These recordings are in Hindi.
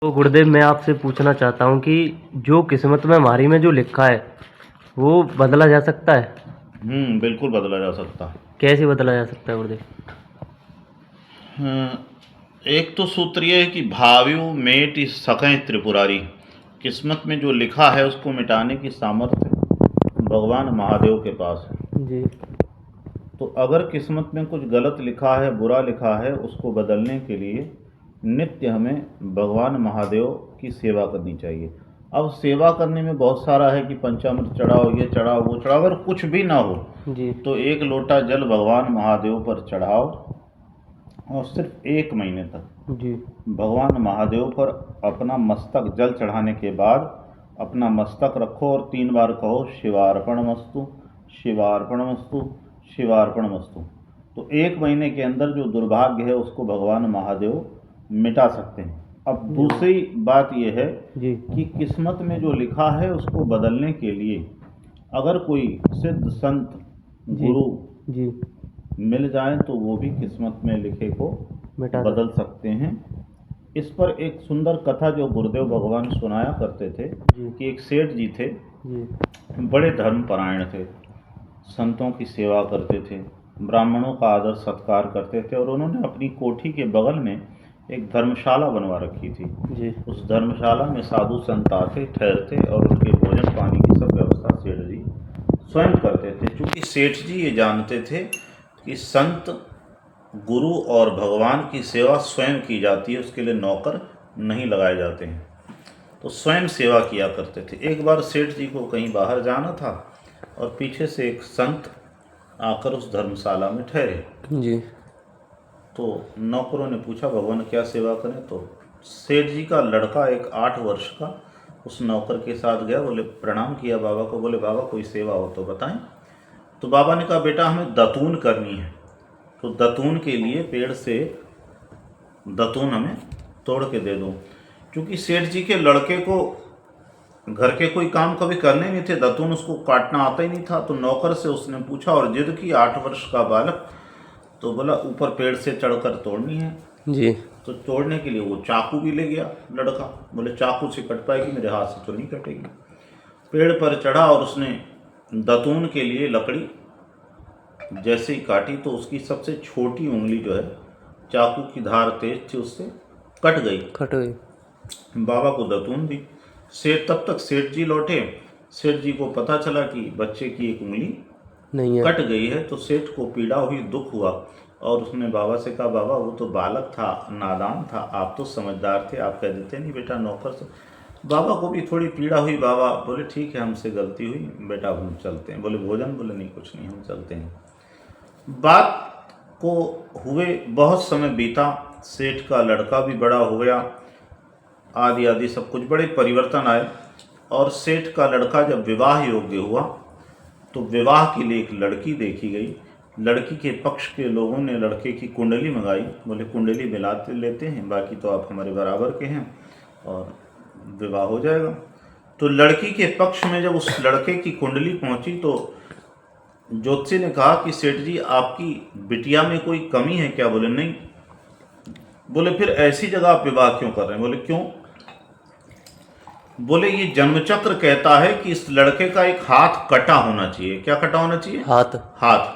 तो गुरुदेव, मैं आपसे पूछना चाहता हूँ कि जो किस्मत में हमारी में जो लिखा है वो बदला जा सकता है? बिल्कुल बदला जा सकता। कैसे बदला जा सकता है गुरुदेव? एक तो सूत्र ये है कि भाव्यु मेटि सकें त्रिपुरारी। किस्मत में जो लिखा है उसको मिटाने की सामर्थ्य भगवान महादेव के पास है। जी। तो अगर किस्मत में कुछ गलत लिखा है, बुरा लिखा है, उसको बदलने के लिए नित्य हमें भगवान महादेव की सेवा करनी चाहिए। अब सेवा करने में बहुत सारा है कि पंचामृत चढ़ाओ, ये चढ़ाओ, वो चढ़ाओ। अगर कुछ भी ना हो जी। तो एक लोटा जल भगवान महादेव पर चढ़ाओ और सिर्फ 1 महीने तक जी। भगवान महादेव पर अपना मस्तक जल चढ़ाने के बाद अपना मस्तक रखो और 3 बार कहो शिवार्पणमस्तु, शिवार्पणमस्तु, शिवार्पणमस्तु। तो 1 महीने के अंदर जो दुर्भाग्य है उसको भगवान महादेव मिटा सकते हैं। अब दूसरी बात यह है जी। कि किस्मत में जो लिखा है उसको बदलने के लिए अगर कोई सिद्ध संत गुरु जी। मिल जाए तो वो भी किस्मत में लिखे को मिटा बदल सकते हैं। इस पर एक सुंदर कथा जो गुरुदेव भगवान सुनाया करते थे जी। कि एक सेठ जी थे, जी। बड़े धर्मपरायण थे, संतों की सेवा करते थे, ब्राह्मणों का आदर सत्कार करते थे और उन्होंने अपनी कोठी के बगल में एक धर्मशाला बनवा रखी थी। जी। उस धर्मशाला में साधु संत आते, ठहरते और उनके भोजन पानी की सब व्यवस्था सेठ जी स्वयं करते थे। क्योंकि सेठ जी ये जानते थे कि संत, गुरु और भगवान की सेवा स्वयं की जाती है, उसके लिए नौकर नहीं लगाए जाते हैं। तो स्वयं सेवा किया करते थे। एक बार सेठ जी को कहीं बाहर जाना था और पीछे से एक संत आकर उस धर्मशाला में ठहरे। जी। तो नौकरों ने पूछा भगवान क्या सेवा करें। तो सेठ जी का लड़का एक 8 वर्ष का उस नौकर के साथ गया। बोले प्रणाम किया बाबा को, बोले बाबा कोई सेवा हो तो बताएं। तो बाबा ने कहा बेटा हमें दतून करनी है, तो दतून के लिए पेड़ से दतून हमें तोड़ के दे दो। क्योंकि सेठ जी के लड़के को घर के कोई काम कभी करने नहीं थे, दतून उसको काटना आता ही नहीं था। तो नौकर से उसने पूछा और जिद की, 8 वर्ष का बालक, तो बोला ऊपर पेड़ से चढ़कर तोड़नी है। जी। तो तोड़ने के लिए वो चाकू भी ले गया लड़का। बोले चाकू से कट पाएगी, मेरे हाथ से तो नहीं कटेगी। पेड़ पर चढ़ा और उसने दतून के लिए लकड़ी जैसे ही काटी तो उसकी सबसे छोटी उंगली जो है, चाकू की धार तेज थी, उससे कट गई। बाबा को दतून दी। तब तक सेठ जी लौटे। सेठ जी को पता चला कि बच्चे की एक उंगली नहीं है, कट गई है। तो सेठ को पीड़ा हुई, दुख हुआ और उसने बाबा से कहा बाबा वो तो बालक था, नादान था, आप तो समझदार थे, आप कह देते नहीं बेटा नौकर से। बाबा को भी थोड़ी पीड़ा हुई। बाबा बोले ठीक है हमसे गलती हुई बेटा, हम चलते हैं। बोले भोजन? बोले नहीं कुछ नहीं, हम चलते हैं। बात को हुए बहुत समय बीता, सेठ का लड़का भी बड़ा हो गया, आदि आदि सब कुछ, बड़े परिवर्तन आए। और सेठ का लड़का जब विवाह योग्य हुआ तो विवाह के लिए एक लड़की देखी गई। लड़की के पक्ष के लोगों ने लड़के की कुंडली मंगाई। बोले कुंडली मिलाते लेते हैं, बाकी तो आप हमारे बराबर के हैं और विवाह हो जाएगा। तो लड़की के पक्ष में जब उस लड़के की कुंडली पहुंची तो ज्योतिषी ने कहा कि सेठ जी आपकी बिटिया में कोई कमी है क्या? बोले नहीं। बोले फिर ऐसी जगह आप विवाह क्यों कर रहे हैं? बोले क्यों? बोले ये जन्मचक्र कहता है कि इस लड़के का एक हाथ कटा होना चाहिए। क्या कटा होना चाहिए? हाथ।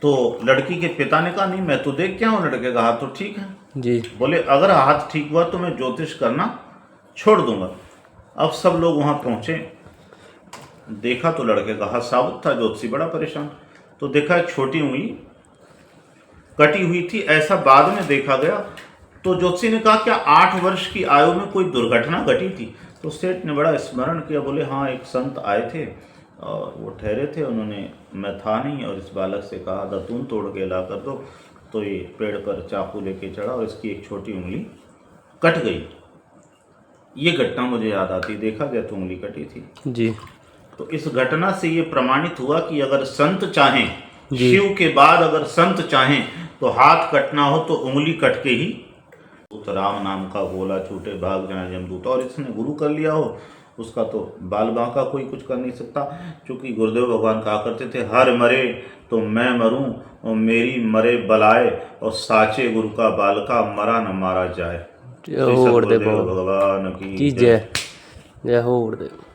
तो लड़की के पिता ने कहा नहीं मैं तो देख क्या हूं, लड़के का हाथ तो ठीक है। जी। बोले अगर हाथ ठीक हुआ तो मैं ज्योतिष करना छोड़ दूंगा। अब सब लोग वहां पहुंचे, देखा तो लड़के का हाथ साबुत था। ज्योतिषी बड़ा परेशान। तो देखा एक छोटी उंगली कटी हुई थी, ऐसा बाद में देखा गया। तो ज्योतिषी ने कहा क्या 8 वर्ष की आयु में कोई दुर्घटना घटी थी? तो सेठ ने बड़ा स्मरण किया। बोले हाँ एक संत आए थे और वो ठहरे थे, उन्होंने, मैं था नहीं, और इस बालक से कहा दतून तोड़ के ला कर दो। तो ये पेड़ पर चाकू लेके चढ़ा और इसकी एक छोटी उंगली कट गई। ये घटना मुझे याद आती, देखा गया तो उंगली कटी थी। जी। तो इस घटना से ये प्रमाणित हुआ कि अगर संत चाहें, शिव के बाद अगर संत चाहें तो हाथ कटना हो तो उंगली कट के ही, तो राम नाम का गोला छूटे भाग जाए यमदूत। और इसने गुरु कर लिया हो उसका तो बाल बांका कोई कुछ कर नहीं सकता। क्योंकि गुरुदेव भगवान कहा करते थे हर मरे तो मैं मरूं और मेरी मरे बलाए, और साचे गुरु का बालका मरा न मारा जाए। जय हो गुरुदेव भगवान की जी जय जय हो गुरुदेव।